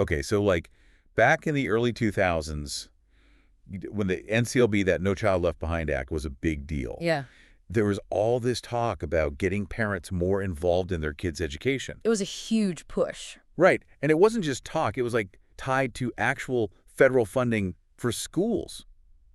Okay, so like back in the early 2000s, when the NCLB, that No Child Left Behind Act, was a big deal, Yeah. there was all this talk about getting parents more involved in their kids' education. It was a huge push. Right. And it wasn't just talk. It was like tied to actual federal funding for schools.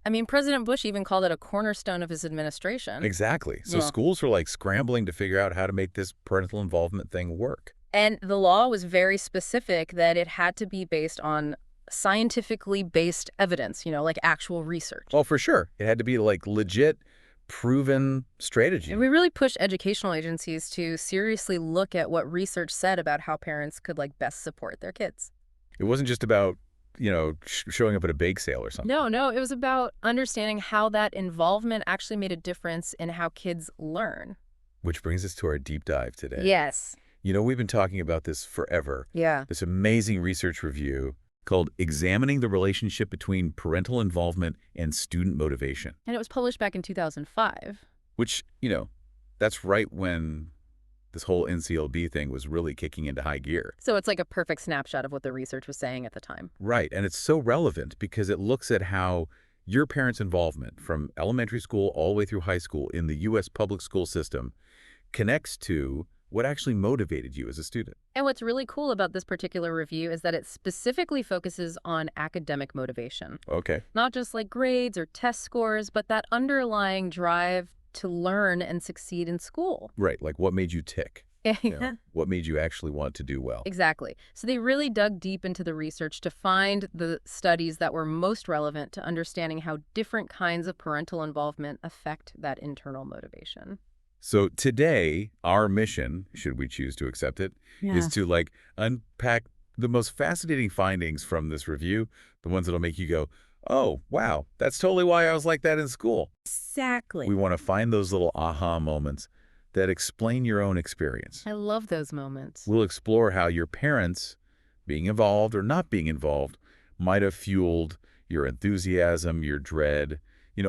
I mean, President Bush even called it a cornerstone of his administration. Exactly. So Yeah. schools were like scrambling to figure out how to make this parental involvement thing work. And the law was very specific that it had to be based on scientifically based evidence, like actual research. Well, for sure. It had to be like legit, proven strategy. And we really pushed educational agencies to seriously look at what research said about how parents could best support their kids. It wasn't just about, showing up at a bake sale or something. No, it was about understanding how that involvement actually made a difference in how kids learn. Which brings us to our deep dive today. Yes. We've been talking about this forever. Yeah. This amazing research review called Examining the Relationship Between Parental Involvement and Student Motivation. And it was published back in 2005. Which, that's right when this whole NCLB thing was really kicking into high gear. So it's like a perfect snapshot of what the research was saying at the time. Right, and it's so relevant because it looks at how your parents' involvement from elementary school all the way through high school in the U.S. public school system connects to what actually motivated you as a student. And what's really cool about this particular review is that it specifically focuses on academic motivation. Okay. Not just like grades or test scores, but that underlying drive to learn and succeed in school. Right, like what made you tick? Yeah. What made you actually want to do well? Exactly. So they really dug deep into the research to find the studies that were most relevant to understanding how different kinds of parental involvement affect that internal motivation. So today, our mission, should we choose to accept it, is to unpack the most fascinating findings from this review, the ones that'll make you go, oh, wow, that's totally why I was like that in school. Exactly. We want to find those little aha moments that explain your own experience. I love those moments. We'll explore how your parents, being involved or not being involved, might have fueled your enthusiasm, your dread,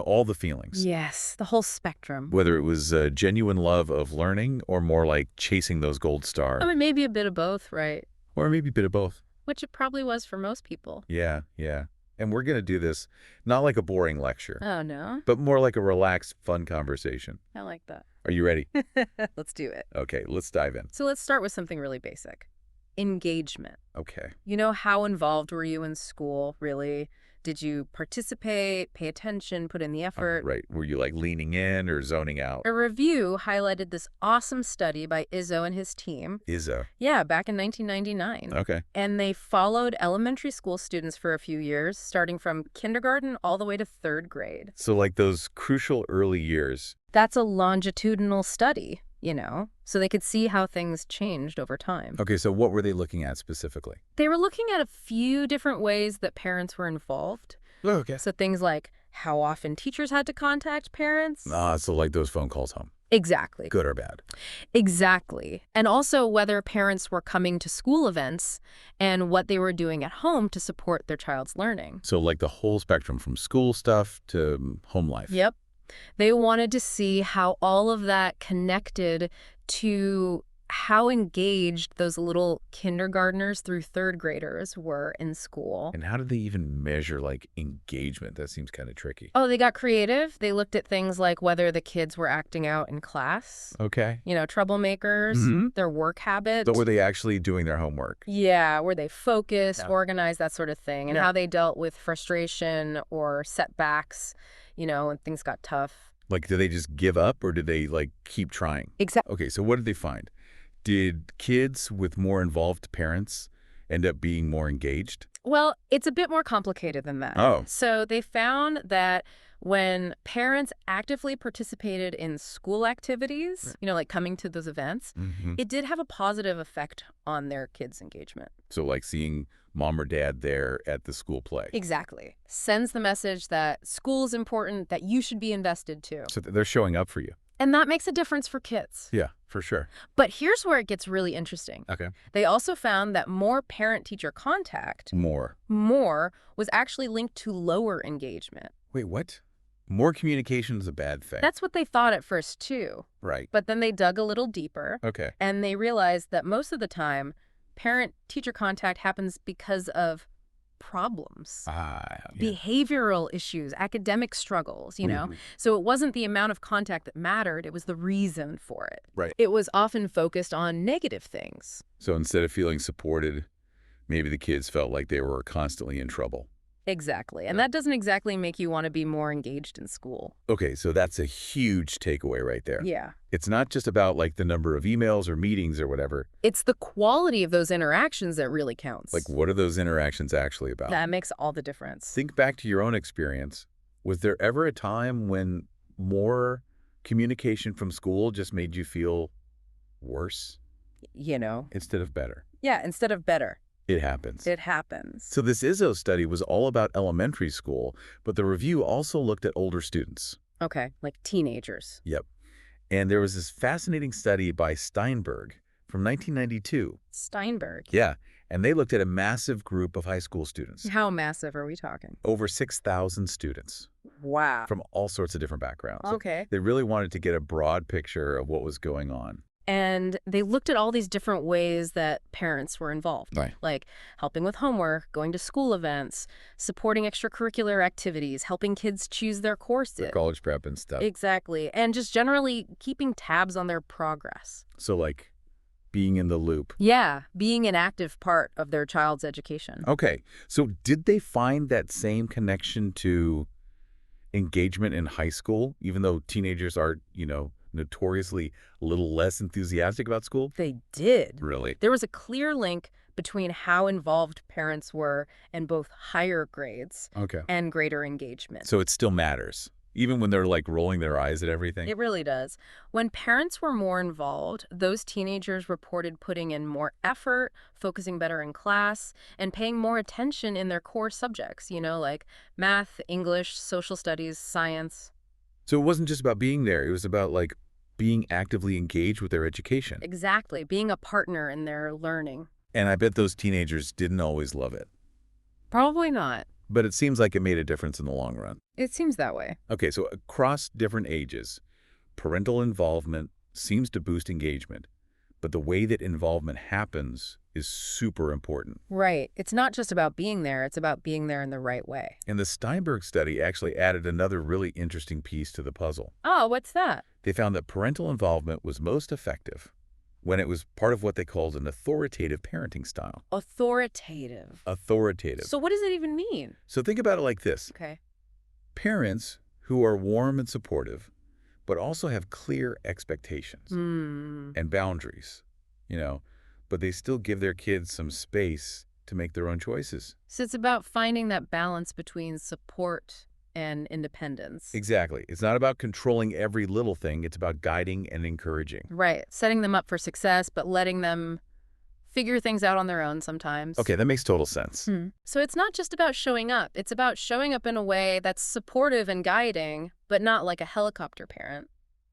all the feelings. Yes, the whole spectrum. Whether it was a genuine love of learning or more like chasing those gold stars. I mean, maybe a bit of both, right? Or maybe a bit of both. Which it probably was for most people. Yeah. And we're going to do this not like a boring lecture, Oh, no? but more like a relaxed, fun conversation. I like that. Are you ready? Let's do it. Okay, let's dive in. So let's start with something really basic. Engagement. Okay. How involved were you in school, really? Did you participate, pay attention, put in the effort? Right. Were you leaning in or zoning out? A review highlighted this awesome study by Izzo and his team. Izzo. Yeah, back in 1999. Okay. And they followed elementary school students for a few years, starting from kindergarten all the way to third grade. So those crucial early years. That's a longitudinal study, so they could see how things changed over time. Okay, so what were they looking at specifically? They were looking at a few different ways that parents were involved. Oh, okay. So things like how often teachers had to contact parents. So those phone calls home. Exactly. Good or bad? Exactly. And also whether parents were coming to school events and what they were doing at home to support their child's learning. So the whole spectrum from school stuff to home life. Yep. They wanted to see how all of that connected to how engaged those little kindergartners through third graders were in school. And how did they even measure engagement? That seems kind of tricky. Oh, they got creative. They looked at things like whether the kids were acting out in class. Okay. Troublemakers, their work habits. So were they actually doing their homework? Yeah, were they focused, Yeah. organized, that sort of thing, and how they dealt with frustration or setbacks, when things got tough. Did they just give up or did they keep trying? Exactly. Okay, so what did they find? Did kids with more involved parents end up being more engaged? Well, it's a bit more complicated than that. Oh. So they found that when parents actively participated in school activities, coming to those events, it did have a positive effect on their kids' engagement. So seeing mom or dad there at the school play. Exactly. Sends the message that school's important, that you should be invested too. So they're showing up for you. And that makes a difference for kids. Yeah, for sure. But here's where it gets really interesting. Okay. They also found that more parent-teacher contact, More was actually linked to lower engagement. Wait, what? More communication is a bad thing. That's what they thought at first, too. Right. But then they dug a little deeper. Okay. And they realized that most of the time, parent-teacher contact happens because of problems, Yeah. behavioral issues, academic struggles, you know? So it wasn't the amount of contact that mattered, it was the reason for it. Right. It was often focused on negative things. So instead of feeling supported, maybe the kids felt like they were constantly in trouble. Exactly. And that doesn't exactly make you want to be more engaged in school. Okay, so that's a huge takeaway right there. Yeah. It's not just about like the number of emails or meetings or whatever. It's the quality of those interactions that really counts. Like, what are those interactions actually about? That makes all the difference. Think back to your own experience. Was there ever a time when more communication from school just made you feel worse You know? instead of better? Yeah, instead of better. It happens. It happens. So this ISO study was all about elementary school, but the review also looked at older students. Okay, like teenagers. Yep. And there was this fascinating study by Steinberg from 1992. Steinberg. Yeah. And they looked at a massive group of high school students. How massive are we talking? Over 6,000 students Wow. from all sorts of different backgrounds. Okay. They really wanted to get a broad picture of what was going on. And they looked at all these different ways that parents were involved, Right. like helping with homework, going to school events, supporting extracurricular activities, helping kids choose their courses. The college prep and stuff. Exactly. And just generally keeping tabs on their progress. So like being in the loop. Yeah, being an active part of their child's education. Okay. So did they find that same connection to engagement in high school, even though teenagers are, notoriously a little less enthusiastic about school? They did. Really? There was a clear link between how involved parents were in both higher grades Okay. and greater engagement. So it still matters, even when they're like rolling their eyes at everything? It really does. When parents were more involved, those teenagers reported putting in more effort, focusing better in class, and paying more attention in their core subjects, like math, English, social studies, science. So it wasn't just about being there. It was about like being actively engaged with their education. Exactly, being a partner in their learning. And I bet those teenagers didn't always love it. Probably not. But it seems like it made a difference in the long run. It seems that way. Okay, so across different ages, parental involvement seems to boost engagement. But the way that involvement happens is super important. Right. It's not just about being there. It's about being there in the right way. And the Steinberg study actually added another really interesting piece to the puzzle. Oh, what's that? They found that parental involvement was most effective when it was part of what they called an authoritative parenting style. Authoritative. Authoritative. So what does it even mean? So think about it like this. Okay. Parents who are warm and supportive, but also have clear expectations and boundaries, but they still give their kids some space to make their own choices. So it's about finding that balance between support and independence. Exactly. It's not about controlling every little thing. It's about guiding and encouraging. Right. Setting them up for success, but letting them figure things out on their own sometimes. Okay, that makes total sense. So it's not just about showing up. It's about showing up in a way that's supportive and guiding, but not like a helicopter parent.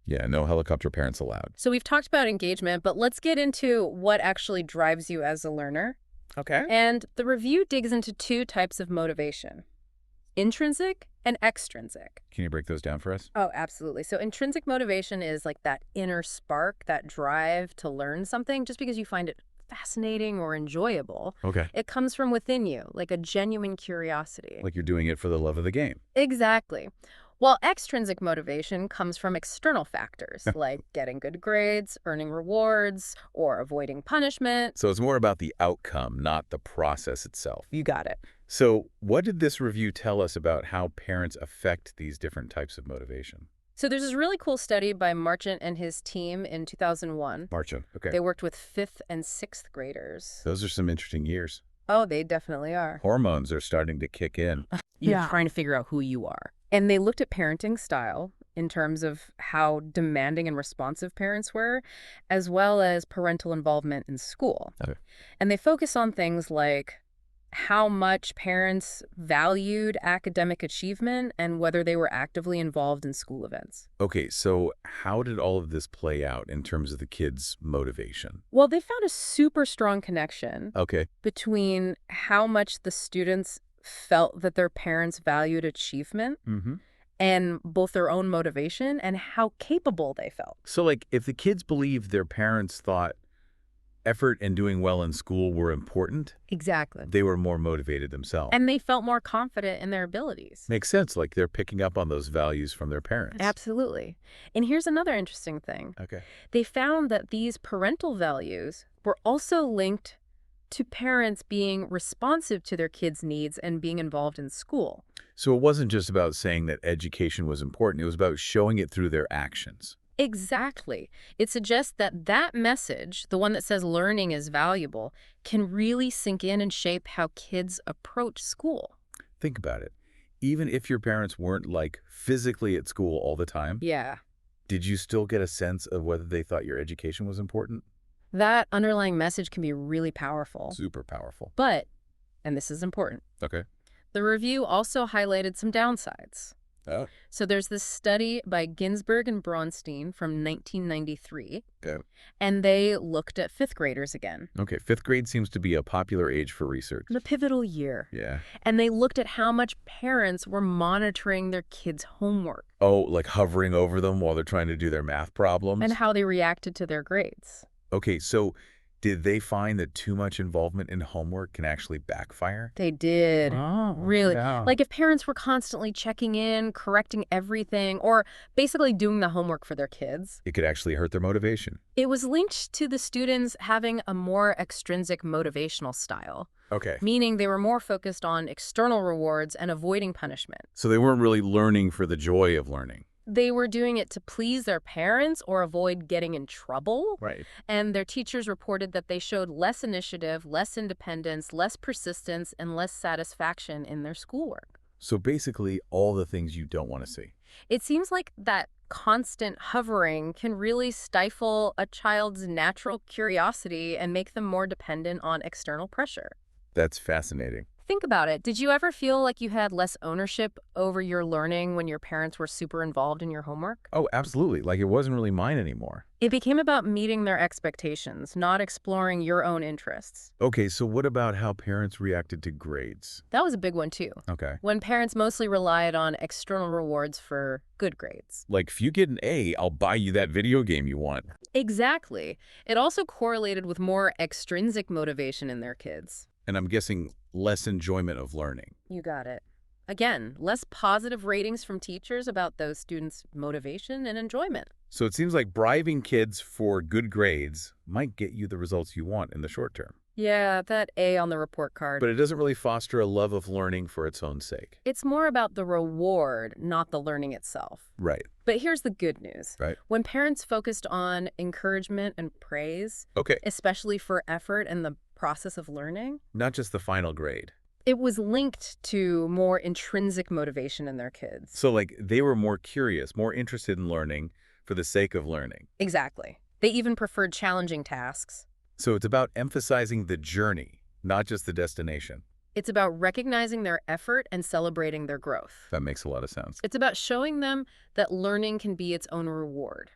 Yeah, no helicopter parents allowed. So we've talked about engagement, but let's get into what actually drives you as a learner. Okay. And the review digs into two types of motivation: intrinsic and extrinsic. Can you break those down for us? Oh, absolutely. So intrinsic motivation is like that inner spark, that drive to learn something just because you find it fascinating or enjoyable. Okay. It comes from within you, like a genuine curiosity. Like you're doing it for the love of the game. Exactly. While extrinsic motivation comes from external factors, like getting good grades, earning rewards, or avoiding punishment. So it's more about the outcome, not the process itself. You got it. So what did this review tell us about how parents affect these different types of motivation? So there's this really cool study by Marchant and his team in 2001. Marchant, okay. They worked with 5th and 6th graders. Those are some interesting years. Oh, they definitely are. Hormones are starting to kick in. You're trying to figure out who you are. And they looked at parenting style in terms of how demanding and responsive parents were, as well as parental involvement in school. Okay. And they focus on things like how much parents valued academic achievement and whether they were actively involved in school events. Okay, so how did all of this play out in terms of the kids' motivation? Well, they found a super strong connection Okay. between how much the students felt that their parents valued achievement and both their own motivation and how capable they felt. So, like, if the kids believed their parents thought effort and doing well in school were important, Exactly. they were more motivated themselves. And they felt more confident in their abilities. Makes sense, like they're picking up on those values from their parents. Absolutely. And here's another interesting thing. Okay. They found that these parental values were also linked to parents being responsive to their kids' needs and being involved in school. So it wasn't just about saying that education was important, it was about showing it through their actions. Exactly. It suggests that that message, the one that says learning is valuable, can really sink in and shape how kids approach school. Think about it. Even if your parents weren't like physically at school all the time, Yeah. did you still get a sense of whether they thought your education was important? That underlying message can be really powerful. Super powerful. But, and this is important, Okay. the review also highlighted some downsides. Oh. So there's this study by Ginsberg and Braunstein from 1993, Okay. and they looked at fifth graders again. Okay, fifth grade seems to be a popular age for research. The pivotal year. Yeah. And they looked at how much parents were monitoring their kids' homework Oh, like hovering over them while they're trying to do their math problems? and how they reacted to their grades. Okay, so did they find that too much involvement in homework can actually backfire? They did. Oh, Really. yeah. Like if parents were constantly checking in, correcting everything, or basically doing the homework for their kids, It could actually hurt their motivation. it was linked to the students having a more extrinsic motivational style, Okay. meaning they were more focused on external rewards and avoiding punishment. So they weren't really learning for the joy of learning. They were doing it to please their parents or avoid getting in trouble. Right. And their teachers reported that they showed less initiative, less independence, less persistence, and less satisfaction in their schoolwork. So basically all the things you don't want to see. It seems like that constant hovering can really stifle a child's natural curiosity and make them more dependent on external pressure. That's fascinating. Think about it. Did you ever feel like you had less ownership over your learning when your parents were super involved in your homework? Oh, absolutely. Like it wasn't really mine anymore. It became about meeting their expectations, not exploring your own interests. Okay, so what about how parents reacted to grades? That was a big one, too. Okay. When parents mostly relied on external rewards for good grades. Like if you get an A, I'll buy you that video game you want. Exactly. It also correlated with more extrinsic motivation in their kids. And I'm guessing less enjoyment of learning. You got it. Again, less positive ratings from teachers about those students' motivation and enjoyment. So it seems like bribing kids for good grades might get you the results you want in the short term. Yeah, that A on the report card. But it doesn't really foster a love of learning for its own sake. It's more about the reward, not the learning itself. Right. But here's the good news. Right. When parents focused on encouragement and praise, Okay. especially for effort and the process of learning, Not just the final grade. it was linked to more intrinsic motivation in their kids. So like they were more curious, more interested in learning for the sake of learning. Exactly. They even preferred challenging tasks. So it's about emphasizing the journey, not just the destination. It's about recognizing their effort and celebrating their growth. That makes a lot of sense. It's about showing them that learning can be its own reward.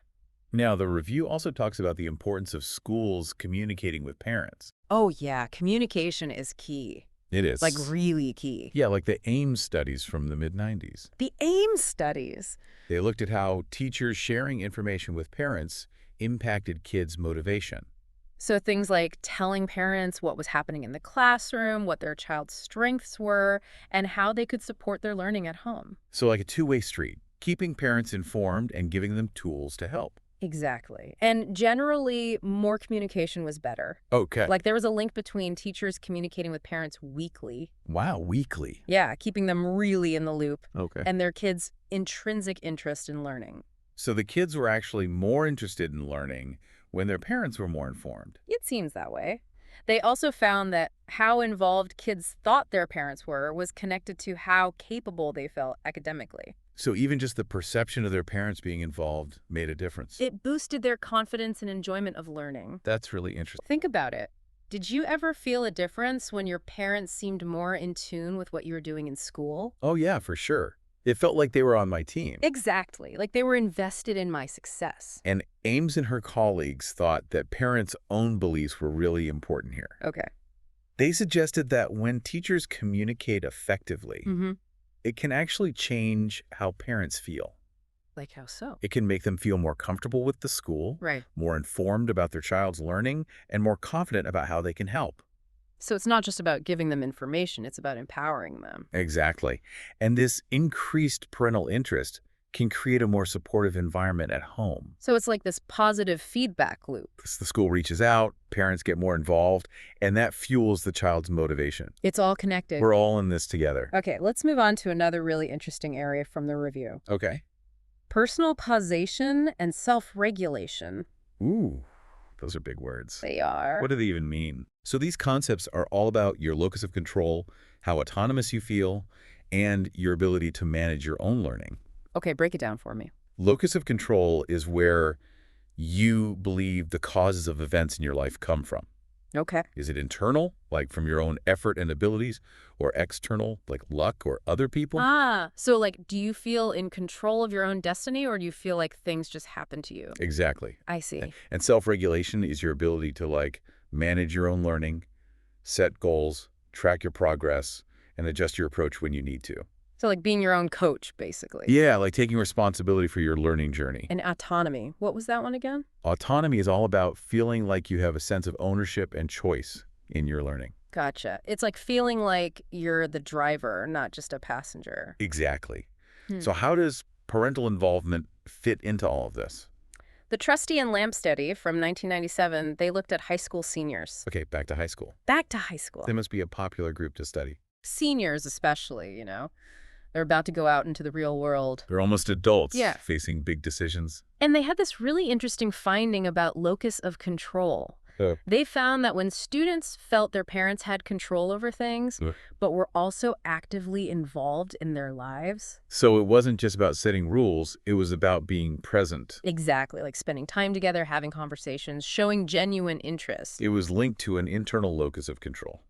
Now, the review also talks about the importance of schools communicating with parents. Oh, yeah. Communication is key. It is. Like, really key. Yeah, like the AIMS studies from the mid-90s. The AIM studies. They looked at how teachers sharing information with parents impacted kids' motivation. So things like telling parents what was happening in the classroom, what their child's strengths were, and how they could support their learning at home. So like a two-way street, keeping parents informed and giving them tools to help. Exactly. And generally, more communication was better. Okay. Like there was a link between teachers communicating with parents weekly. Wow, weekly. Yeah, keeping them really in the loop. Okay. And their kids' intrinsic interest in learning. So the kids were actually more interested in learning when their parents were more informed. It seems that way. They also found that how involved kids thought their parents were was connected to how capable they felt academically. So even just the perception of their parents being involved made a difference. It boosted their confidence and enjoyment of learning. That's really interesting. Think about it. Did you ever feel a difference when your parents seemed more in tune with what you were doing in school? Oh yeah, for sure. It felt like they were on my team. Exactly. Like they were invested in my success. And Ames and her colleagues thought that parents' own beliefs were really important here. Okay. They suggested that when teachers communicate effectively, it can actually change how parents feel. Like how so? It can make them feel more comfortable with the school, Right. more informed about their child's learning, and more confident about how they can help. So it's not just about giving them information, it's about empowering them. Exactly. And this increased parental interest can create a more supportive environment at home. So it's like this positive feedback loop. As the school reaches out, parents get more involved, and that fuels the child's motivation. It's all connected. We're all in this together. Okay, let's move on to another really interesting area from the review. Okay. Personal causation and self-regulation. Ooh, those are big words. They are. What do they even mean? So these concepts are all about your locus of control, how autonomous you feel, and your ability to manage your own learning. Okay, break it down for me. Locus of control is where you believe the causes of events in your life come from. Okay. Is it internal, like from your own effort and abilities, or external, like luck or other people? So like, do you feel in control of your own destiny, or do you feel like things just happen to you? Exactly. I see. And self-regulation is your ability to like manage your own learning, set goals, track your progress, and adjust your approach when you need to. So like being your own coach, basically. Yeah, like taking responsibility for your learning journey. And autonomy. What was that one again? Autonomy is all about feeling like you have a sense of ownership and choice in your learning. Gotcha. It's like feeling like you're the driver, not just a passenger. Exactly. Hmm. So how does parental involvement fit into all of this? The Trustee and Lamp study from 1997, they looked at high school seniors. Okay, back to high school. Back to high school. They must be a popular group to study. Seniors especially, you know. They're about to go out into the real world. They're almost adults Yeah. facing big decisions. And they had this really interesting finding about locus of control. They found that when students felt their parents had control over things, but were also actively involved in their lives. So it wasn't just about setting rules, it was about being present. Exactly, like spending time together, having conversations, showing genuine interest. It was linked to an internal locus of control.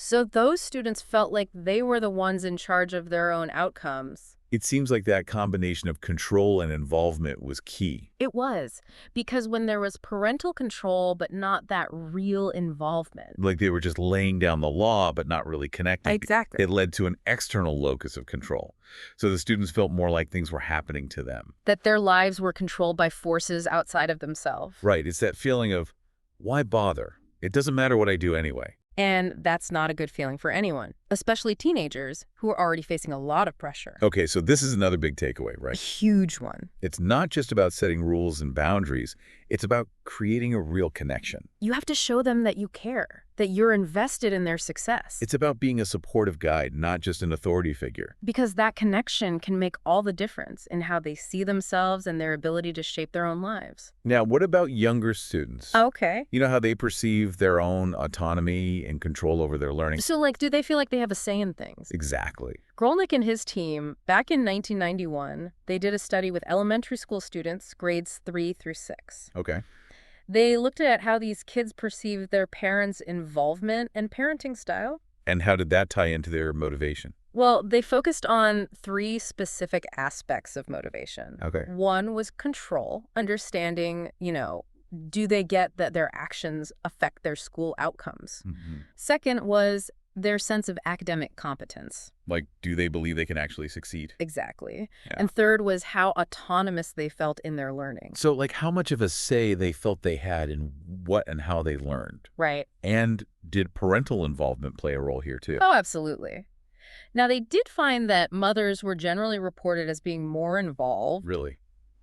So those students felt like they were the ones in charge of their own outcomes. It seems like that combination of control and involvement was key. It was, because when there was parental control but not that real involvement. Like they were just laying down the law, but not really connecting. Exactly. It led to an external locus of control. So the students felt more like things were happening to them. That their lives were controlled by forces outside of themselves. Right. It's that feeling of, why bother? It doesn't matter what I do anyway. And that's not a good feeling for anyone, especially teenagers who are already facing a lot of pressure. Okay, so this is another big takeaway, A right? huge one. It's not just about setting rules and boundaries. It's about creating a real connection. You have to show them that you care, that you're invested in their success. It's about being a supportive guide, not just an authority figure. Because that connection can make all the difference in how they see themselves and their ability to shape their own lives. Now, what about younger students? Okay. You know how they perceive their own autonomy and control over their learning? So, like, do they feel like they have a say in things? Exactly. Grolnick and his team, back in 1991, they did a study with elementary school students, grades 3 through 6. Okay. They looked at how these kids perceived their parents' involvement and parenting style. And how did that tie into their motivation? Well, they focused on 3 specific aspects of motivation. Okay. One was control, understanding, do they get that their actions affect their school outcomes? Second was their sense of academic competence. Like, do they believe they can actually succeed? Exactly. Yeah. And third was how autonomous they felt in their learning. So, like, how much of a say they felt they had in what and how they learned? Right. And did parental involvement play a role here, too? Oh, absolutely. Now, they did find that mothers were generally reported as being more involved. Really?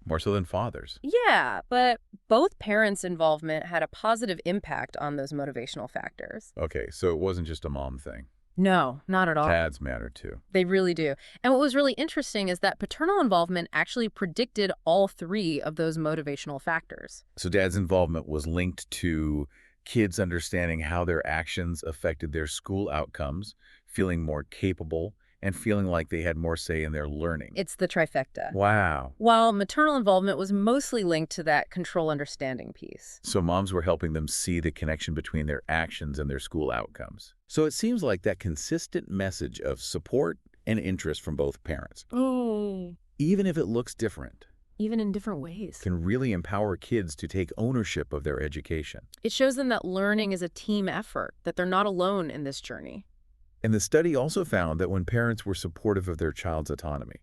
More so than fathers? Yeah, but both parents' involvement had a positive impact on those motivational factors. Okay, so it wasn't just a mom thing. No, not at all. Dads matter, too. They really do. And what was really interesting is that paternal involvement actually predicted all 3 of those motivational factors. So dad's involvement was linked to kids understanding how their actions affected their school outcomes, feeling more capable, and feeling like they had more say in their learning. It's the trifecta. Wow. While maternal involvement was mostly linked to that control understanding piece. So moms were helping them see the connection between their actions and their school outcomes. So it seems like that consistent message of support and interest from both parents, even if it looks different, Even in different ways. can really empower kids to take ownership of their education. It shows them that learning is a team effort, that they're not alone in this journey. And the study also found that when parents were supportive of their child's autonomy,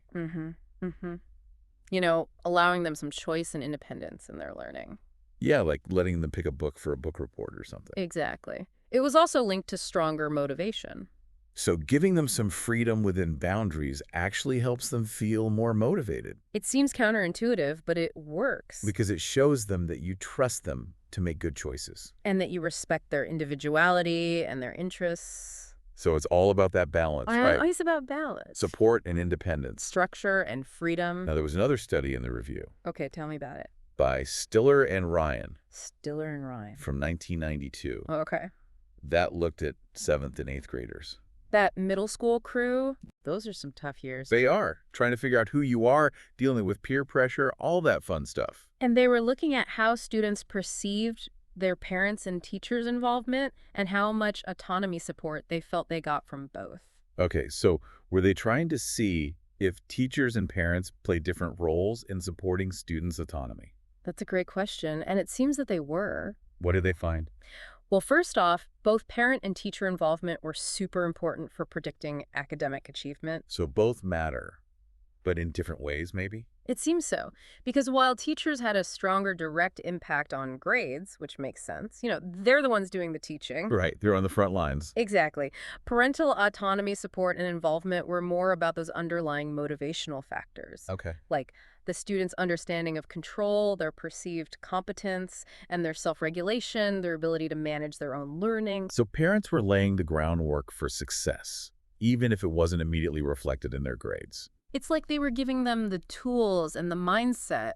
allowing them some choice and independence in their learning. Yeah, like letting them pick a book for a book report or something. Exactly. It was also linked to stronger motivation. So giving them some freedom within boundaries actually helps them feel more motivated It seems counterintuitive, but it works. because it shows them that you trust them to make good choices. And that you respect their individuality and their interests. So it's all about that balance, right? Always about balance. Support and independence. Structure and freedom. Now, there was another study in the review Okay, tell me about it. by Stiller and Ryan Stiller and Ryan. from 1992 Okay. that looked at 7th and 8th graders. That middle school crew, those are some tough years. They are trying to figure out who you are, dealing with peer pressure, all that fun stuff. And they were looking at how students perceived their parents' and teachers' involvement and how much autonomy support they felt they got from both. Okay, so were they trying to see if teachers and parents play different roles in supporting students' autonomy? That's a great question, and it seems that they were. What did they find? Well, first off, both parent and teacher involvement were super important for predicting academic achievement. So both matter, but in different ways, maybe? It seems so, because while teachers had a stronger direct impact on grades, which makes sense, they're the ones doing the teaching. Right, they're on the front lines. Exactly. Parental autonomy, support, and involvement were more about those underlying motivational factors, Okay. like the students' understanding of control, their perceived competence, and their self-regulation, their ability to manage their own learning. So parents were laying the groundwork for success, even if it wasn't immediately reflected in their grades. It's like they were giving them the tools and the mindset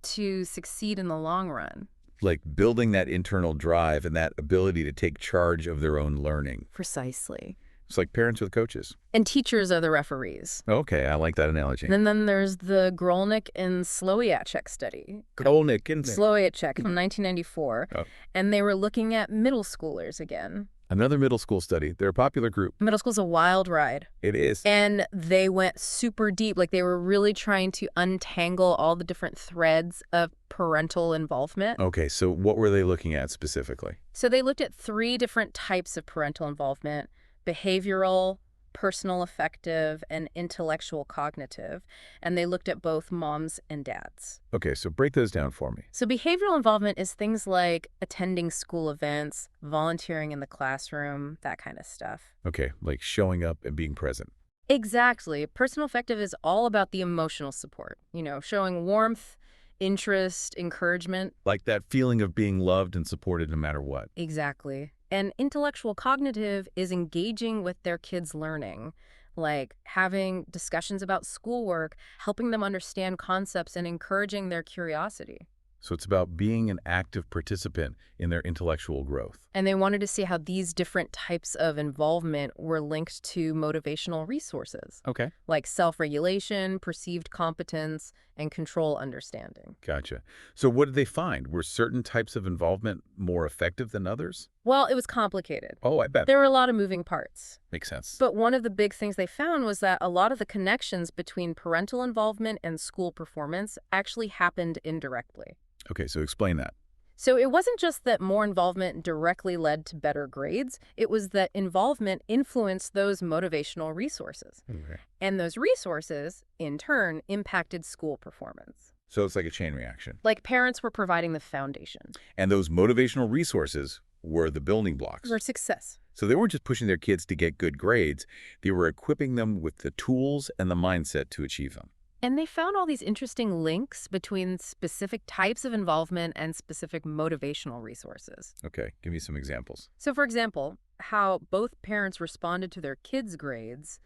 to succeed in the long run. Like building that internal drive and that ability to take charge of their own learning. Precisely. It's like parents with coaches. And teachers are the referees. Okay, I like that analogy. And then there's the Grolnick and Slowiacek study. Grolnick and Slowiacek from 1994. Oh. And they were looking at middle schoolers again. Another middle school study. They're a popular group. Middle school's a wild ride. It is. And they went super deep. Like they were really trying to untangle all the different threads of parental involvement. Okay, so what were they looking at specifically? So they looked at 3 different types of parental involvement: behavioral, personal affective, and intellectual cognitive. And they looked at both moms and dads. Okay, so break those down for me. So behavioral involvement is things like attending school events, volunteering in the classroom, that kind of stuff. Okay, like showing up and being present. Exactly. Personal affective is all about the emotional support, showing warmth, interest, encouragement. Like that feeling of being loved and supported no matter what. Exactly. And intellectual cognitive is engaging with their kids' learning, like having discussions about schoolwork, helping them understand concepts, and encouraging their curiosity. So it's about being an active participant in their intellectual growth. And they wanted to see how these different types of involvement were linked to motivational resources, Okay. like self-regulation, perceived competence, and control understanding. Gotcha. So what did they find? Were certain types of involvement more effective than others? Well, it was complicated. Oh, I bet. There were a lot of moving parts. Makes sense. But one of the big things they found was that a lot of the connections between parental involvement and school performance actually happened indirectly. Okay, so explain that. So it wasn't just that more involvement directly led to better grades, it was that involvement influenced those motivational resources. Okay. And those resources, in turn, impacted school performance. So it's like a chain reaction. Like parents were providing the foundation. And those motivational resources were the building blocks. For success. So they weren't just pushing their kids to get good grades, they were equipping them with the tools and the mindset to achieve them. And they found all these interesting links between specific types of involvement and specific motivational resources. Okay, give me some examples. So, for example, how both parents responded to their kids' grades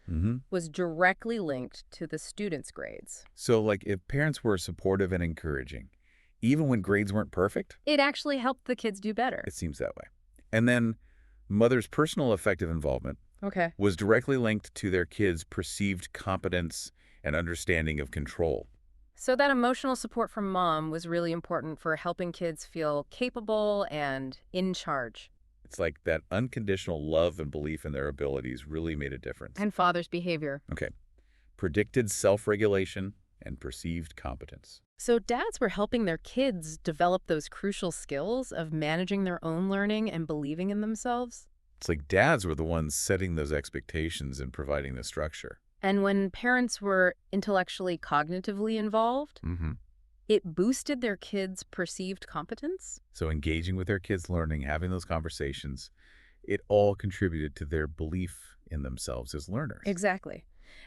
was directly linked to the students' grades. So like if parents were supportive and encouraging, even when grades weren't perfect, It actually helped the kids do better. it seems that way. And then mother's personal effective involvement Okay. was directly linked to their kids' perceived competence and understanding of control. So that emotional support from mom was really important for helping kids feel capable and in charge. It's like that unconditional love and belief in their abilities really made a difference. And father's behavior. Okay. Predicted self-regulation and perceived competence. So dads were helping their kids develop those crucial skills of managing their own learning and believing in themselves. It's like dads were the ones setting those expectations and providing the structure. And when parents were intellectually, cognitively involved, Hmm. it boosted their kids' perceived competence? So engaging with their kids' learning, having those conversations, it all contributed to their belief in themselves as learners. Exactly.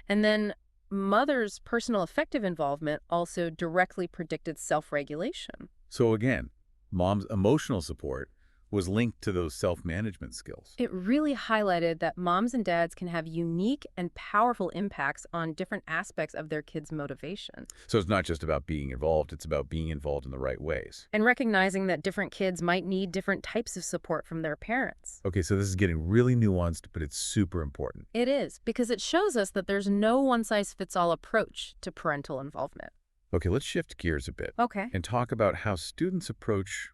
And then mother's personal affective involvement also directly predicted self-regulation. So again, mom's emotional support was linked to those self-management skills. It really highlighted that moms and dads can have unique and powerful impacts on different aspects of their kids' motivation. So it's not just about being involved, it's about being involved in the right ways. And recognizing that different kids might need different types of support from their parents. Okay, so this is getting really nuanced, but it's super important. It is, because it shows us that there's no one-size-fits-all approach to parental involvement. Okay, let's shift gears a bit Okay. and talk about how students approach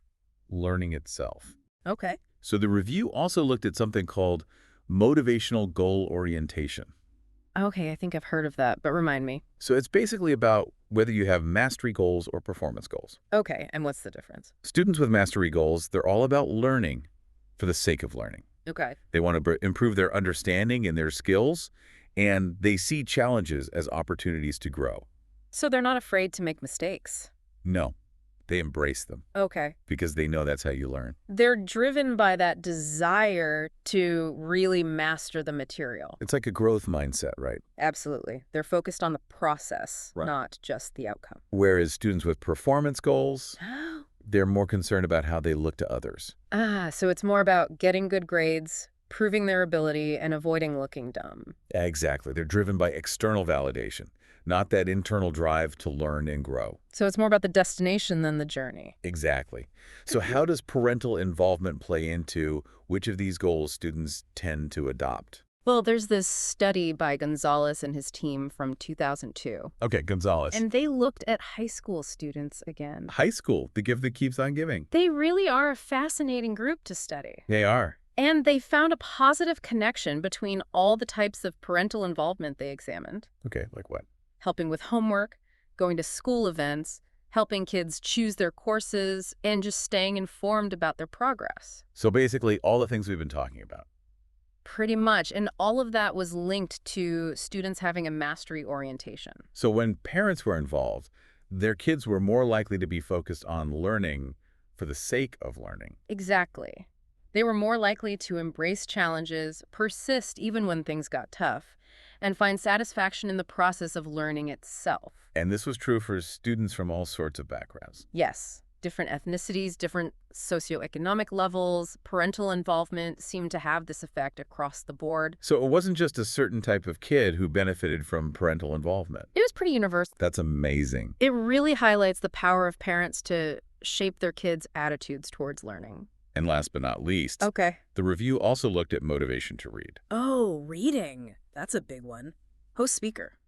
learning itself. Okay. So the review also looked at something called motivational goal orientation. Okay, I think I've heard of that, but remind me. So it's basically about whether you have mastery goals or performance goals. Okay, and what's the difference? Students with mastery goals, they're all about learning for the sake of learning. Okay. They want to improve their understanding and their skills, and they see challenges as opportunities to grow. So they're not afraid to make mistakes. No, they embrace them Okay. because they know that's how you learn. They're driven by that desire to really master the material. It's like a growth mindset, right? Absolutely. They're focused on the process, Right. not just the outcome. Whereas students with performance goals, they're more concerned about how they look to others. So it's more about getting good grades, proving their ability, and avoiding looking dumb. Exactly. They're driven by external validation, not that internal drive to learn and grow. So it's more about the destination than the journey. Exactly. So how does parental involvement play into which of these goals students tend to adopt? Well, there's this study by Gonzalez and his team from 2002, Okay, Gonzalez. and they looked at high school students again. High school, the gift that keeps on giving. They really are a fascinating group to study. They are. And they found a positive connection between all the types of parental involvement they examined. Okay, like what? Helping with homework, going to school events, helping kids choose their courses, and just staying informed about their progress. So basically all the things we've been talking about. Pretty much. And all of that was linked to students having a mastery orientation. So when parents were involved, their kids were more likely to be focused on learning for the sake of learning. Exactly. They were more likely to embrace challenges, persist even when things got tough, and find satisfaction in the process of learning itself. And this was true for students from all sorts of backgrounds. Yes, different ethnicities, different socioeconomic levels, parental involvement seemed to have this effect across the board. So it wasn't just a certain type of kid who benefited from parental involvement. It was pretty universal. That's amazing. It really highlights the power of parents to shape their kids' attitudes towards learning. And last but not least, Okay. the review also looked at motivation to read. Oh, reading. That's a big one. Host speaker.